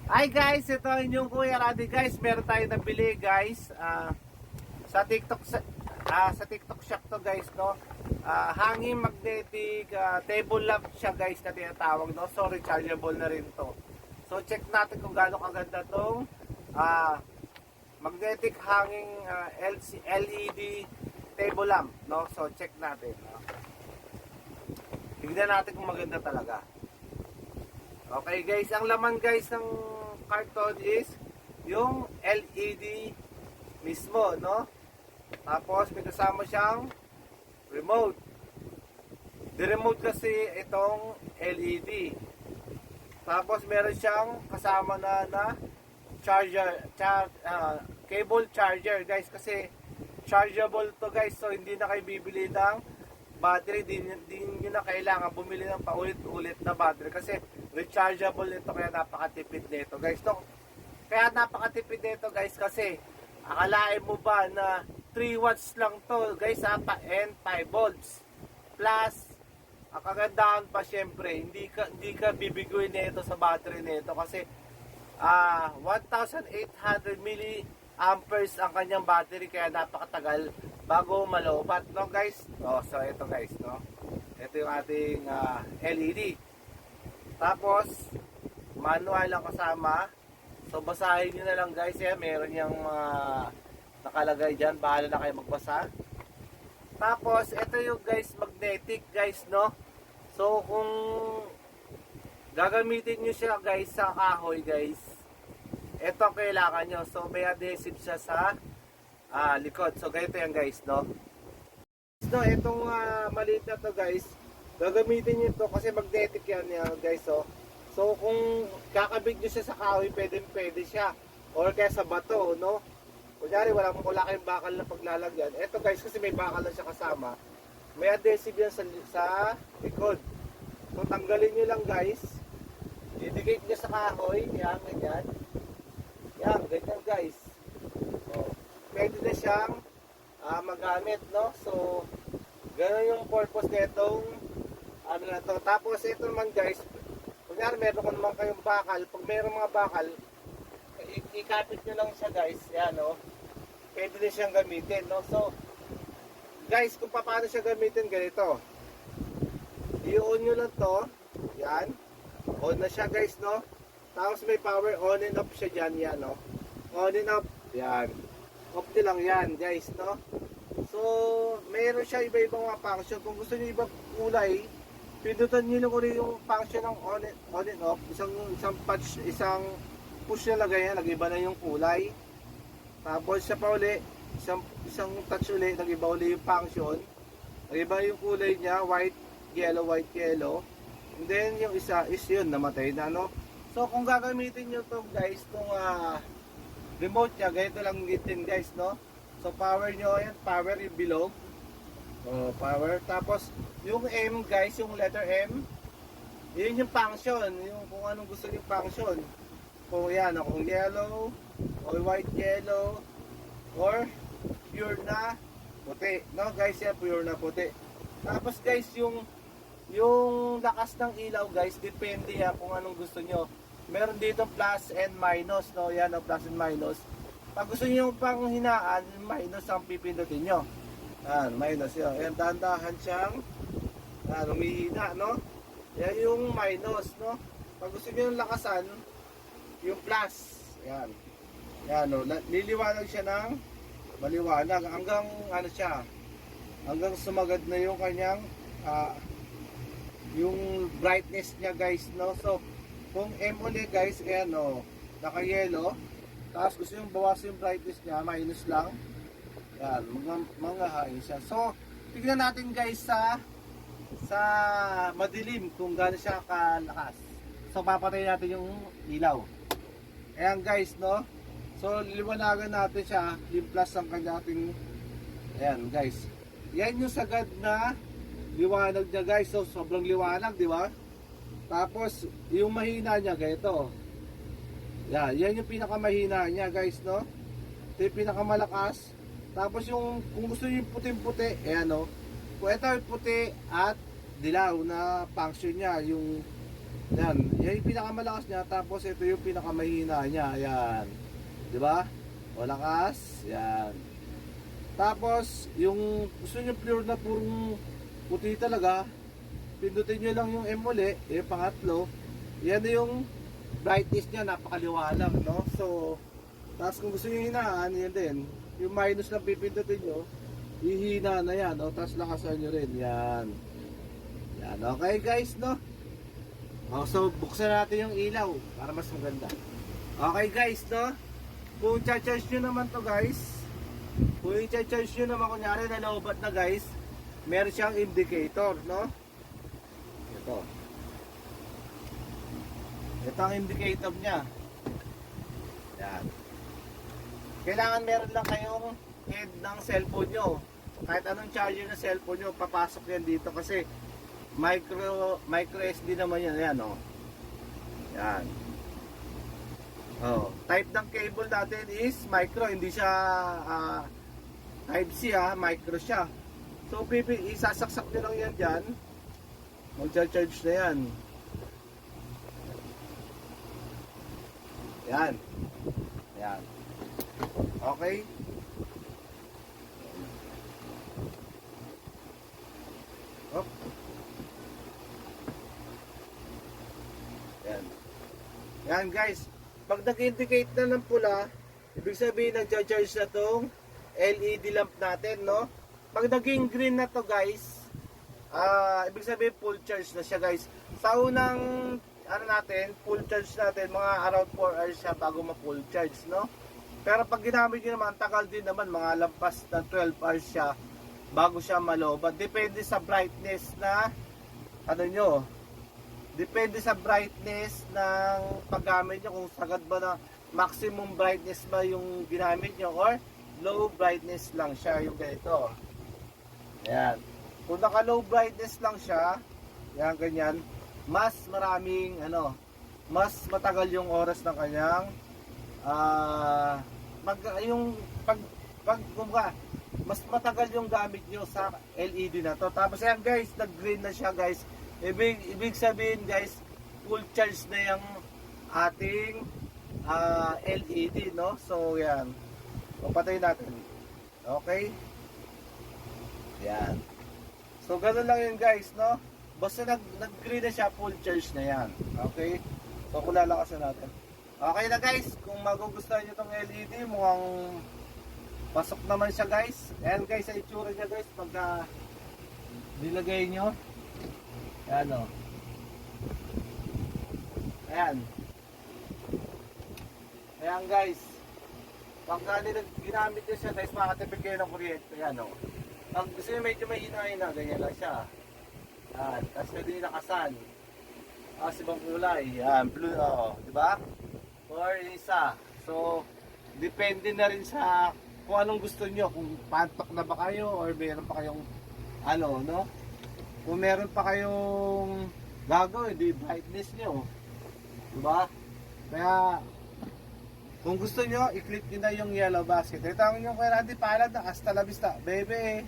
Hi guys, ito ang inyong Kuya Raddy guys. Meron tayo nabili guys sa TikTok sa TikTok shop to guys, no. Hanging magnetic table lamp siya guys na tinatawag, no. So rechargeable na rin to. So check natin kung gaano kaganda tong magnetic hanging LED table lamp, no. So check natin, no? Tignan natin kung maganda talaga. Okay guys, ang laman guys ng carton is yung LED mismo, no? Tapos may kasama siyang remote. Di-remote kasi itong LED. Tapos meron siyang kasama na charger, cable charger guys, kasi chargeable to guys. So hindi na kayo bibili ng battery, di nyo na kailangan bumili ng paulit-ulit na battery kasi rechargeable nito, kaya napakatipid nito guys, no? Kaya napakatipid nito guys kasi akalain mo ba na 3 watts lang to guys, and 5 volts plus ang kagandahan pa syempre hindi ka bibiguin nito sa battery nito kasi 1,800 milliamperes ang kanyang battery, kaya napakatagal bago malobat, no guys. So ito guys, no, ito yung ating LED. Tapos manual lang kasama, so basahin nyo na lang guys. Meron yung nakalagay dyan, bahala na kayo magbasa. Tapos ito yung guys magnetic guys, no. So kung gagamitin nyo siya guys sa kahoy guys, ito ang kailangan nyo. So may adhesive siya sa likod. So ganito yan guys, no. So itong maliit na to guys, gagamitin nyo ito kasi magnetic yan guys, oh. So kung kakabit nyo siya sa kahoy, pwede siya, or kaya sa bato, no. Kunyari wala kayong bakal na paglalagyan, ito guys kasi may bakal na siya kasama, may adhesive yan sa likod. So tanggalin nyo lang guys, idikit nyo sa kahoy, yan, ganyan. Yan, ganyan guys. Oh, pwede na siyang magamit, no. So gano'n yung purpose nitong ano na to. Tapos ito naman guys, kunyari meron ko naman kayong bakal, pag meron mga bakal, ikapit nyo lang siya guys, yan, no. Pwede din siyang gamitin, no. So guys, kung paano siya gamitin, ganito, i-on nyo lang to, yan, on na siya guys, no. Tapos may power on and off siya dyan, yan, no. On and off, yan, off nyo lang yan guys, no. So mayroon siya iba-ibang mga function. Kung gusto niyo ibang kulay, pindutan nyo lang ulit yung function ng on and off. Isang push na lagay yan, nag-iba na yung kulay. Tapos siya pa uli, isang touch uli, nag-iba uli yung function, nag-iba yung kulay niya, white yellow. And then yung isa is yun, namatay na, no. So kung gagamitin nyo to guys, itong remote niya, ganito lang din guys, no. So power nyo, yan, power yung bilog, power. Tapos yung M guys, yung letter M, yun yung function, yung kung anong gusto yung function. Kung yan, kung yellow, or white yellow, or pure na puti, no guys, yan, pure na puti. Tapos guys, yung lakas ng ilaw guys, depende yan kung anong gusto nyo. Meron dito plus and minus, no, yan ang plus and minus. Pag gusto nyo pang hinaan, minus ang pipindutin nyo. Yan, minus yun. Yan, dahan-dahan siyang humihina, no. Yan yung minus, no. Pag gusto nyo yung lakasan, yung plus, yan. Yan, no, liliwanag siya ng maliwanag hanggang ano siya, hanggang sumagad na yung kanyang yung brightness niya guys, no. So kung M ulit guys, ayan, no, naka yellow. Tapos gusto yung bawasan yung brightness niya, minus lang. Yan, mangahain siya. So tignan natin guys sa madilim kung gaano siya kalakas. So papatayin natin yung ilaw. Ayan guys, no. So liwanagan natin siya, yung plus ang kanyang, ayan guys. Yan yung sagad na liwanag niya guys. So sobrang liwanag, di ba? Tapos yung mahina niya ganito. Yan yung pinakamahina niya guys, no. Ito yung pinakamalakas. Tapos yung kung gusto niyo yung puting-puti, ayan, no. Kung ito yung puti at dilaw na function niya, yung Yan, yan yung pinakamalakas niya, tapos ito yung pinakamahina niya. Ayan. 'Di ba? O lakas. Yan. Tapos, yung gusto nyo pure na purong puti talaga, pindutin nyo lang yung M uli, yung pangatlo. Yan na yung brightness niya, napakaliwanag, no? So, tapos kung gusto nyo hinaan, yan din. Yung minus na pipindutin nyo, ihina na yan, no? Tapos lakasan nyo rin, yan. Yan, okay guys, no? O, so, buksan natin yung ilaw para mas maganda. Okay guys, no? Kung cha-charge nyo naman to guys, kung i-charge nyo naman kunyari na lobat na guys, meron siyang indicator, no? Ito. Ito ang indicator niya. Yan. Kailangan meron lang kayong head ng cellphone nyo. Kahit anong charger ng cellphone nyo, papasok yan dito kasi micro SD naman yan. Yan, oh. Yan. Oh, type ng cable natin is micro, hindi siya type C, micro siya. So isasaksak nyo lang yan dyan, mag-charge na yan. Yan. Yan. Okay. Op. Yan. Yan guys. Pag nag-indicate na ng pula, ibig sabihin nag-charge na tong LED lamp natin, no? Pag naging green na to guys, ibig sabihin full charge na siya guys. Sa unang ano natin, full charge natin, mga around 4 hours siya bago ma-full charge, no? Pero pag ginamit nyo naman, tagal din naman, mga lampas ng 12 hours siya bago siya malobat. Depende sa brightness na ano nyo. Depende sa brightness ng paggamit nyo, kung sagad ba na maximum brightness ba yung ginamit nyo or low brightness lang siya, yung ganito. Ayan. Kung naka low brightness lang siya, yan ganyan, mas maraming mas matagal yung oras ng kanyang mas matagal yung gamit nyo sa LED na to. Tapos ayan guys, nag green na siya guys. Ibig sabihin guys, full charge na yung ating LED, no? So yan, papatay natin. Okay, yan. So ganun lang yun guys, no? Basta nag-green na siya, full charge na yan. Okay, so kung lalakasan natin. Okay na guys, kung magugustuhan nyo itong LED, mukhang pasok naman siya guys. Ayan guys, sa itsura niya guys, pagka nilagay nyo, ayan o. Ayan. Ayan guys. Pagka ginamit nyo siya guys, makatipid kayo ng kuryente. Ayan o. Pag gusto nyo medyo may hina-hina, ganyan lang siya. Ayan. Tapos pwede nyo nakasan. Ibang kulay. Ayan. Blue o. Diba? Or isa. So, depende na rin sa kung anong gusto nyo. Kung pantok na ba kayo or meron pa kayong no? Kung meron pa kayong gagawin, di brightness nyo. Diba? Kaya, kung gusto nyo, i-click nyo na yung yellow basket. Ito ang inyong Kuya Randy, paalad na hasta la vista, baby!